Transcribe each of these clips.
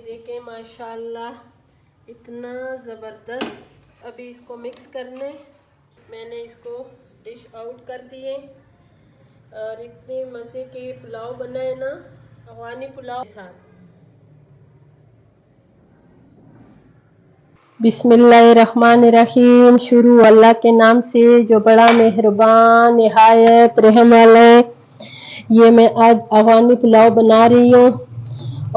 देखें माशाल्लाह इतना ज़बरदस्त। अभी इसको मिक्स करने मैंने इसको डिश आउट कर दिए और इतने मज़े के पुलाव बनाए ना, अफगानी पुलाव के साथ। बिस्मिल्लाहिर्रहमानिर्रहीम। शुरू अल्लाह के नाम से जो बड़ा मेहरबान निहायत रहम वाला है। ये मैं आज अफगानी पुलाव बना रही हूँ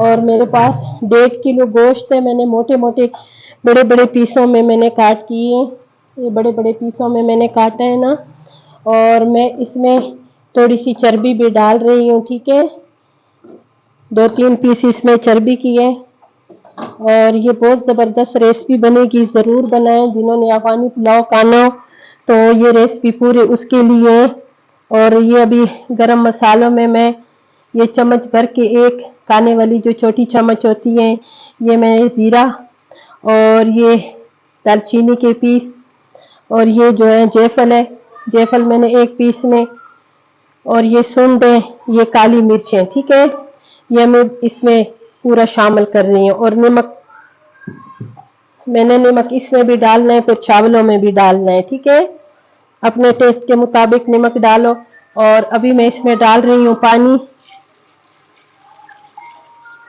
और मेरे पास 1.5 किलो गोश्त है। मैंने मोटे मोटे बड़े बड़े पीसों में मैंने काट किए। ये बड़े बड़े पीसों में मैंने काटा है ना, और मैं इसमें थोड़ी सी चर्बी भी डाल रही हूँ। ठीक है, 2-3 पीस इसमें चर्बी की है और ये बहुत ज़बरदस्त रेसिपी बनेगी। ज़रूर बनाएं जिन्होंने अफगानी पुलाव खाना हो, तो ये रेसिपी पूरे उसके लिए। और ये अभी गरम मसालों में मैं ये चम्मच भर के, एक खाने वाली जो छोटी चम्मच होती है, ये मैंने ज़ीरा और ये दालचीनी के पीस और ये जो है जायफल है, जायफल मैंने 1 पीस में, और ये सूंड है, ये काली मिर्च है। ठीक है, ये मैं इसमें पूरा शामिल कर रही हूँ। और नमक, मैंने नमक इसमें भी डालना है, फिर चावलों में भी डालना है। ठीक है, अपने टेस्ट के मुताबिक नमक डालो। और अभी मैं इसमें डाल रही हूँ पानी,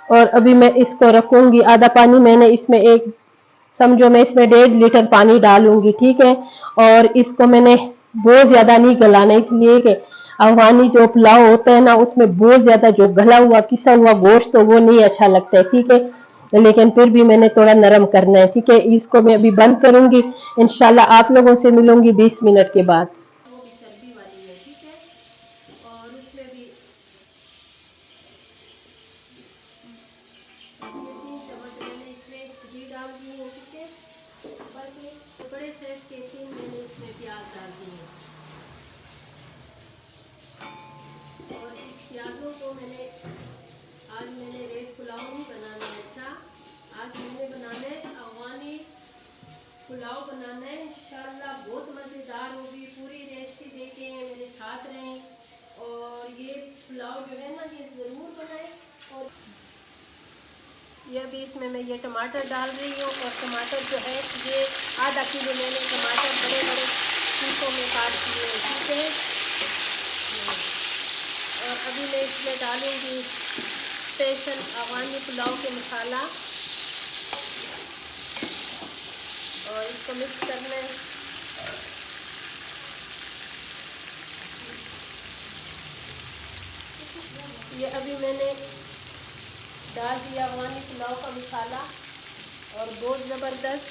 और अभी मैं इसको रखूंगी आधा पानी। मैंने इसमें एक, समझो मैं इसमें 1.5 लीटर पानी डालूंगी। ठीक है, और इसको मैंने बहुत ज्यादा नहीं गलाना, इसलिए कि अफगानी जो पुलाव होता है ना, उसमें बहुत ज्यादा जो गला हुआ किसा हुआ गोश्त तो वो नहीं अच्छा लगता है। ठीक है, लेकिन फिर भी मैंने थोड़ा नरम करना है। ठीक है, इसको मैं अभी बंद करूंगी। इंशाल्लाह आप लोगों से मिलूंगी 20 मिनट के बाद। वो भी चर्बी वाली है। ठीक है, और उसमें भी 3 चम्मच मैंने इसमें घी डाल दी है। ठीक है, ऊपर के बड़े साइज के 3 मैंने इसमें प्याज डाल दिए और इस प्याजों को मैंने, आज मैंने रेड पुलाव नहीं बनाना है। अच्छा, आज मैंने बनाना है अफगानी पुलाव बनाना है। इंशाल्लाह बहुत मज़ेदार होगी। पूरी रेसिपी देखें, मेरे साथ रहें और ये पुलाव जो है ना, ये ज़रूर बनाएं। और ये अभी इसमें मैं ये टमाटर डाल रही हूँ, और टमाटर जो है ये आधा किलो मैंने टमाटर बड़े बड़े पीसों में काट दिए हैं। ठीक है, और अभी मैं इसमें डालूँगी स्पेशल अफगानी पुलाव के मसाला और इसको मिक्स करना है। ये अभी मैंने डाल दिया अफगानी पुलाव का मसाला और बहुत ज़बरदस्त।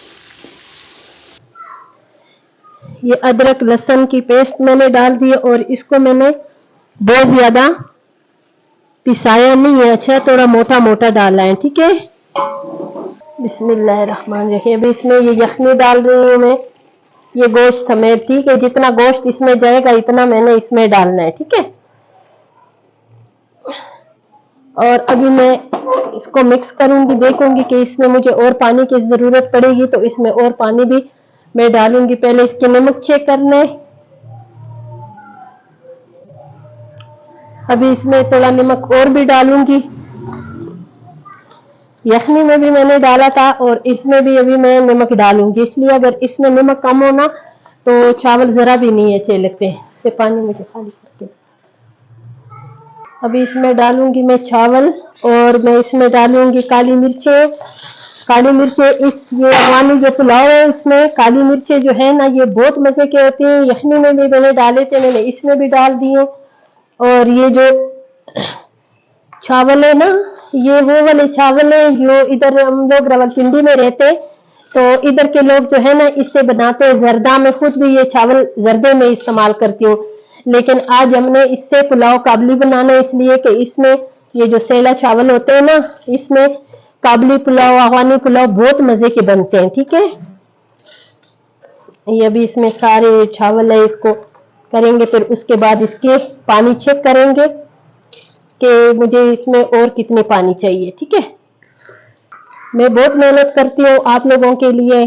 ये अदरक लहसुन की पेस्ट मैंने डाल दी और इसको मैंने बहुत ज़्यादा पिसाया नहीं है। अच्छा, थोड़ा मोटा मोटा डाला है। ठीक है, बिस्मिल्लाहिर्रहमानिर्रहीम। अभी इसमें ये यखनी डाल रही हूँ मैं, ये गोश्त समेत। ठीक है, जितना गोश्त इसमें जाएगा इतना मैंने इसमें डालना है। ठीक है, और अभी मैं इसको मिक्स करूंगी, देखूंगी कि इसमें मुझे और पानी की ज़रूरत पड़ेगी तो इसमें और पानी भी मैं डालूंगी। पहले इसके नमक चेक करना है। अभी इसमें थोड़ा नमक और भी डालूंगी। यखनी में भी मैंने डाला था और इसमें भी अभी मैं नमक डालूंगी, इसलिए अगर इसमें नमक कम होना तो चावल ज़रा भी नहीं अच्छे लगते। से पानी मुझे खाली करके, अभी इसमें डालूंगी मैं चावल और मैं इसमें डालूंगी काली मिर्चें। काली मिर्चें, इस ये अफगानी जो पुलाव है इसमें काली मिर्चें जो है ना, ये बहुत मज़े के होते हैं। यखनी में भी मैंने डाले थे, मैंने इसमें भी डाल दिए। और ये जो चावल है ना, ये वो वाले चावल है जो इधर हम लोग रावलपिंडी में रहते हैं, तो इधर के लोग जो है ना इससे बनाते हैं जर्दा। में खुद भी ये चावल जर्दे में इस्तेमाल करती हूँ, लेकिन आज हमने इससे पुलाव काबली बनाना है, इसलिए कि इसमें ये जो सेला चावल होते हैं ना, इसमें काबली पुलाव, अफगानी पुलाव बहुत मजे के बनते हैं। ठीक है, ये अभी इसमें सारे चावल है, इसको करेंगे, फिर उसके बाद इसके पानी चेक करेंगे कि मुझे इसमें और कितने पानी चाहिए। ठीक है, मैं बहुत मेहनत करती हूँ आप लोगों के लिए,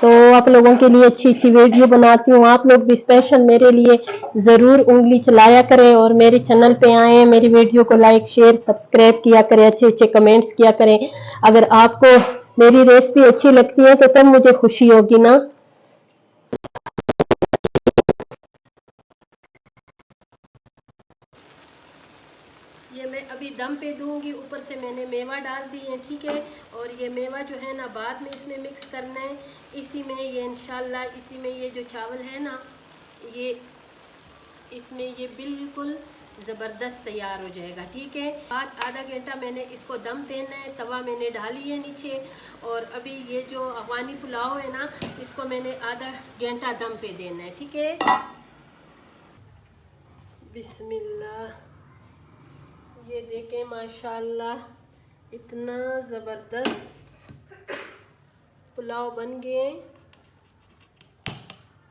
तो आप लोगों के लिए अच्छी अच्छी वीडियो बनाती हूँ। आप लोग भी स्पेशल मेरे लिए ज़रूर उंगली चलाया करें और मेरे चैनल पे आएँ, मेरी वीडियो को लाइक शेयर सब्सक्राइब किया करें, अच्छे अच्छे कमेंट्स किया करें। अगर आपको मेरी रेसिपी अच्छी लगती है तो तब मुझे खुशी होगी ना। ये मैं अभी दम पे दूंगी, ऊपर से मैंने मेवा डाल दी है, ठीक है। और ये मेवा जो है ना बाद में इसमें मिक्स करना है। इसी में ये इंशाल्लाह इसी में ये जो चावल है ना, ये इसमें ये बिल्कुल ज़बरदस्त तैयार हो जाएगा, ठीक है। बाद आधा घंटा मैंने इसको दम देना है, तवा मैंने डाली है नीचे। और अभी ये जो अफगानी पुलाव है ना, इसको मैंने आधा घंटा दम पे देना है, ठीक है। बिस्मिल्लाह, ये देखें माशाल्लाह इतना ज़बरदस्त पुलाव बन गए।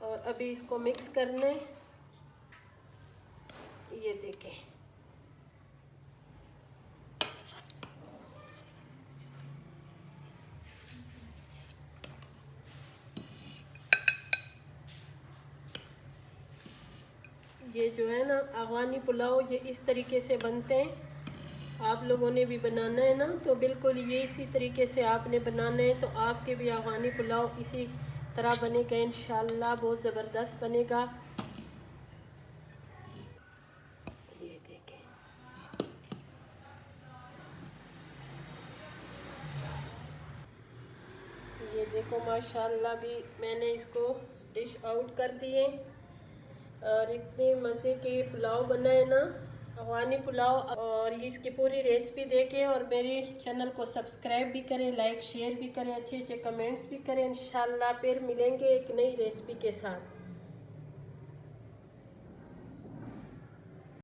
और अभी इसको मिक्स करना है, ये देखें। ये जो है ना अफगानी पुलाव ये इस तरीके से बनते हैं। आप लोगों ने भी बनाना है ना तो बिल्कुल ये इसी तरीके से आपने बनाना है, तो आपके भी अफगानी पुलाव इसी तरह बनेगा इंशाल्लाह, बहुत ज़बरदस्त बनेगा। ये देखें, ये देखो माशाल्लाह भी मैंने इसको डिश आउट कर दिए। और इतने मज़े के पुलाव बनाए ना, अफगानी पुलाव। और इसकी पूरी रेसिपी देखें और मेरे चैनल को सब्सक्राइब भी करें, लाइक शेयर भी करें, अच्छे अच्छे कमेंट्स भी करें। इंशाल्लाह फिर मिलेंगे एक नई रेसिपी के साथ।